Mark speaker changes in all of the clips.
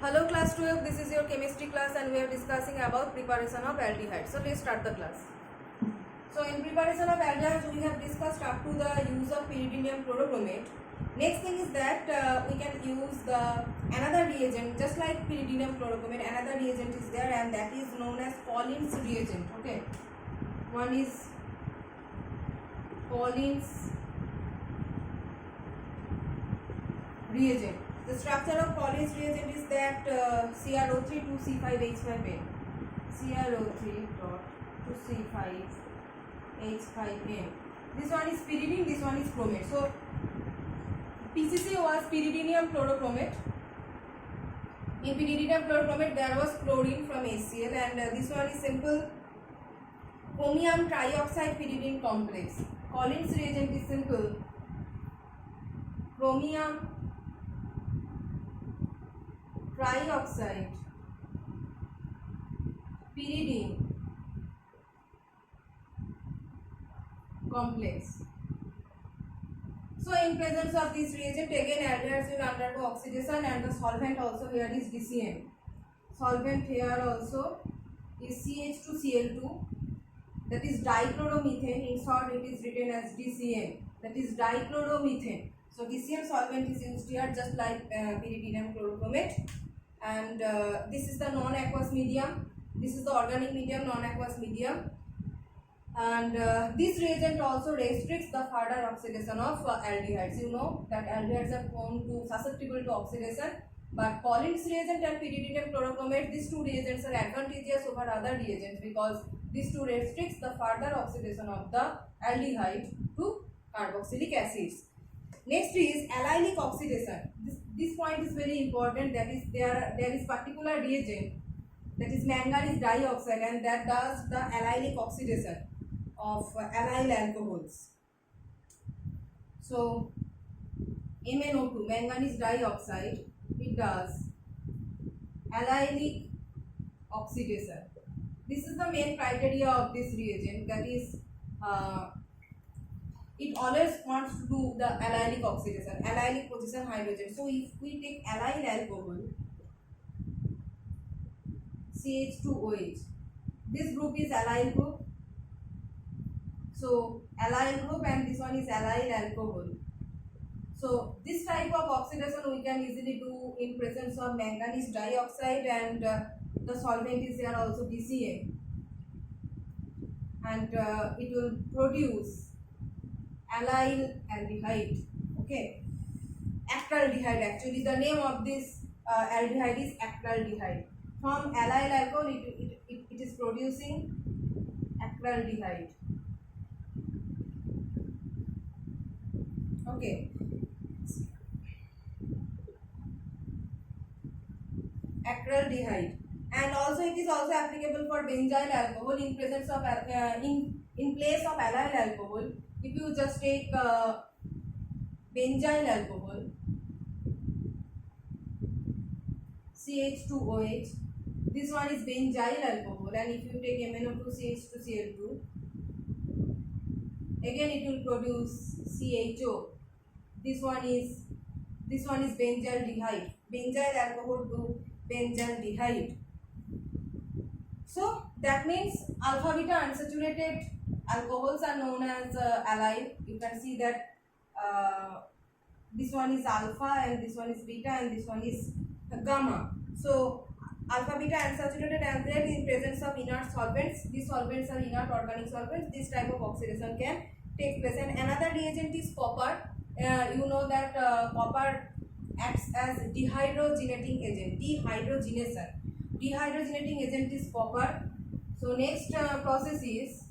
Speaker 1: Hello class 12, this is your chemistry class and we are discussing about preparation of aldehyde. So let's start the class. So in preparation of aldehyde we have discussed up to the use of pyridinium chlorochromate. Next thing is that we can use another reagent just like pyridinium chlorochromate. Another reagent is there and that is known as Pauline's reagent. Okay, one is Pauline's reagent. The structure of Pauline's reagent is that CrO3 to C5H5n. CrO3 dot to C5H5n. This one is pyridine, this one is chromate. So PCC was pyridinium chlorochromate. In pyridinium chlorochromate there was chlorine from HCl and this one is simple chromium trioxide pyridine complex. Pauline's reagent is simple chromium trioxide pyridine complex. So in presence of this reagent again aldehydes will undergo oxidation and the solvent also here is DCN. Solvent here also is CH2Cl2, that is dichloromethane. In short it is written as DCN, that is dichloromethane. So DCN solvent is used here just like pyridinium chlorochromate. And this is the non-aqueous medium, this is the organic medium, non-aqueous medium, and this reagent also restricts the further oxidation of aldehydes. You know that aldehydes are prone to susceptible to oxidation, but Pauline's reagent and pyridinium chlorochromate, these two reagents are advantageous over other reagents because these two restricts the further oxidation of the aldehyde to carboxylic acids. Next is allylic oxidation. This point is very important. That is there is particular reagent, that is manganese dioxide, and that does the allylic oxidation of allyl alcohols. So MnO2, manganese dioxide, it does allylic oxidation. This is the main criteria of this reagent, that is it always wants to do the allylic oxidation, allylic position hydrogen. So if we take allyl alcohol CH2OH, this group is allyl group. So allyl group and this one is allyl alcohol. So this type of oxidation we can easily do in presence of manganese dioxide and the solvent is here also DCN, and it will produce allyl aldehyde. Okay, acraldehyde, actually the name of this aldehyde is acraldehyde. From allyl alcohol it is producing acraldehyde. Okay, acraldehyde, and also it is also applicable for benzyl alcohol in presence of in place of allyl alcohol. If you just take benzyl alcohol CH2OH, this one is benzyl alcohol, and if you take MnO2 CH2Cl2, again it will produce CHO. This one is benzaldehyde. Benzyl alcohol to benzaldehyde. So that means alpha beta unsaturated alcohols are known as allyl. You can see that this one is alpha and this one is beta and this one is gamma. So alpha beta unsaturated aldehyde in presence of inert solvents. These solvents are inert organic solvents. This type of oxidation can take place. And another reagent is copper. You know that copper acts as dehydrogenating agent. Dehydrogenating agent is copper. So next process is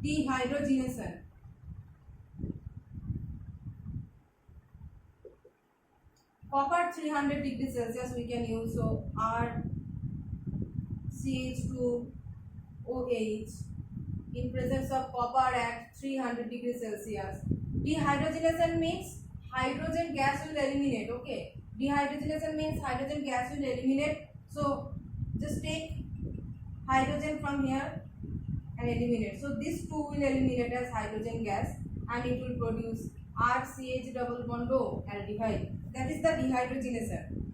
Speaker 1: dehydrogenation. Copper 300 degrees Celsius we can use. So RCH2OH in presence of copper at 300 degrees Celsius. Dehydrogenation means hydrogen gas will eliminate. Okay, dehydrogenation means hydrogen gas will eliminate. So just take hydrogen from here and eliminate. So this two will eliminate as hydrogen gas and it will produce RCH double bond O, aldehyde. That is the dehydrogenation.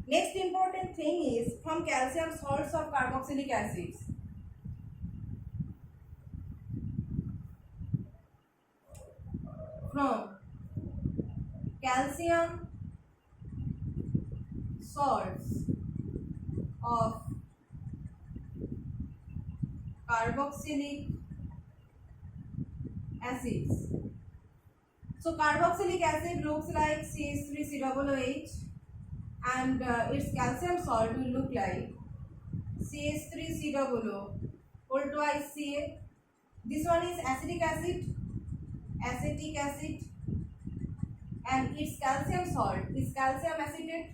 Speaker 1: Next important thing is from calcium salts of carboxylic acids. From calcium salts of carboxylic acids. So carboxylic acid looks like CH3COOH and its calcium salt will look like CH3COO whole twice Ca. This one is acetic acid, and its calcium salt is calcium acetate,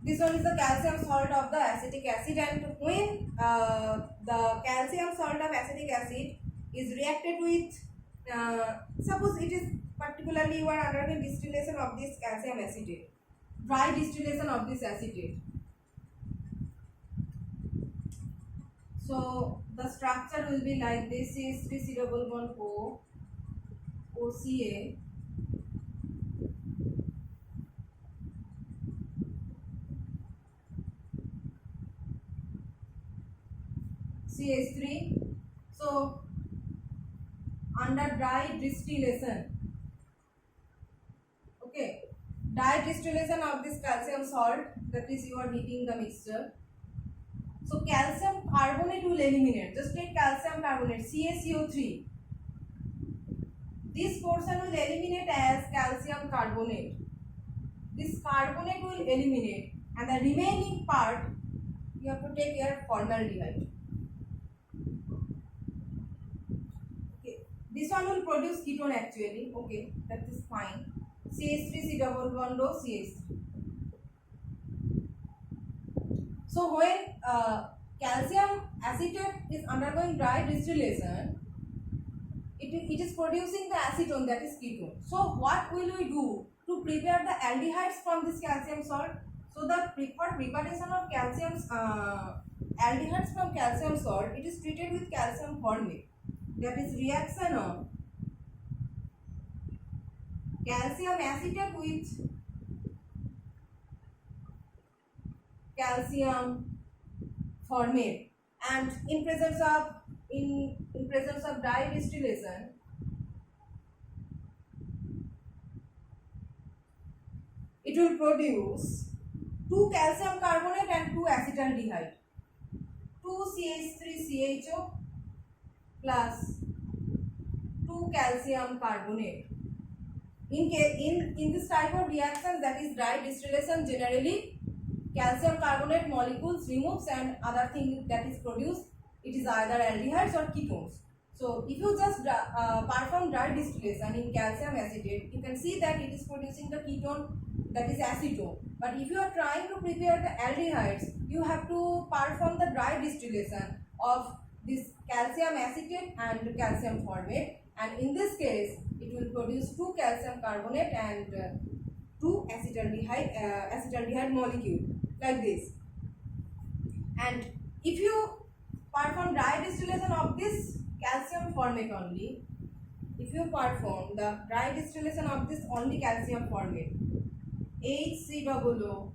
Speaker 1: This one is the calcium salt of the acetic acid, and when the calcium salt of acetic acid is reacted with, suppose it is particularly you are undergoing distillation of this calcium acetate, dry distillation of this acetate. So the structure will be like this: is 3 double bond O, OCA. CH3. So under dry distillation, okay, dry distillation of this calcium salt, that is you are heating the mixture. So calcium carbonate will eliminate. Just take calcium carbonate, CaCO3. This portion will eliminate as calcium carbonate. This carbonate will eliminate, and the remaining part you have to take here formaldehyde. This one will produce ketone actually. Okay, that is fine. CH3C double bond O CH3. So when calcium acetate is undergoing dry distillation, it is producing the acetone, that is ketone. So what will we do to prepare the aldehydes from this calcium salt? So the preparation of calcium aldehydes from calcium salt, it is treated with calcium formate. That is reaction of calcium acetate with calcium formate, and in presence of dry distillation, it will produce 2 calcium carbonate and 2 acetaldehyde, 2 CH3CHO plus 2 calcium carbonate. In this type of reaction, that is dry distillation, generally calcium carbonate molecules removes and other thing that is produced, it is either aldehydes or ketones. So if you just perform dry distillation in calcium acetate, you can see that it is producing the ketone, that is acetone. But if you are trying to prepare the aldehydes, you have to perform the dry distillation of this calcium acetate and calcium formate, and in this case it will produce 2 calcium carbonate and 2 acetaldehyde molecule like this. And if you perform dry distillation of this calcium formate only, if you perform the dry distillation of this only calcium formate, HCOO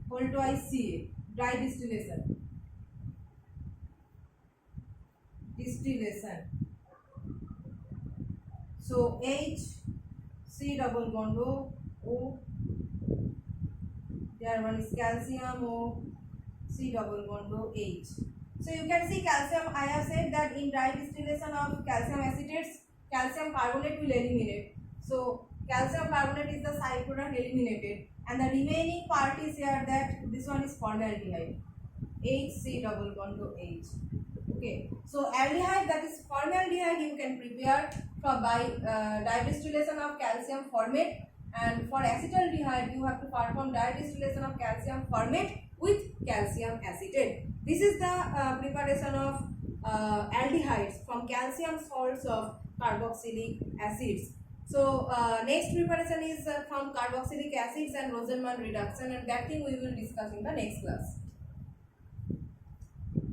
Speaker 1: whole twice Ca, dry distillation. So H, C double bond O, there one is calcium O, C double bond O, H. So you can see calcium, I have said that in dry distillation of calcium acetates, calcium carbonate will eliminate. So calcium carbonate is the side product eliminated, and the remaining part is here, that this one is formaldehyde, HC double bond O H. Okay, so aldehyde, that is formaldehyde, you can prepare by dry distillation of calcium formate, and for acetaldehyde you have to perform dry distillation of calcium formate with calcium acetate. This is the preparation of aldehydes from calcium salts of carboxylic acids. So next preparation is from carboxylic acids and Rosenman reduction, and that thing we will discuss in the next class.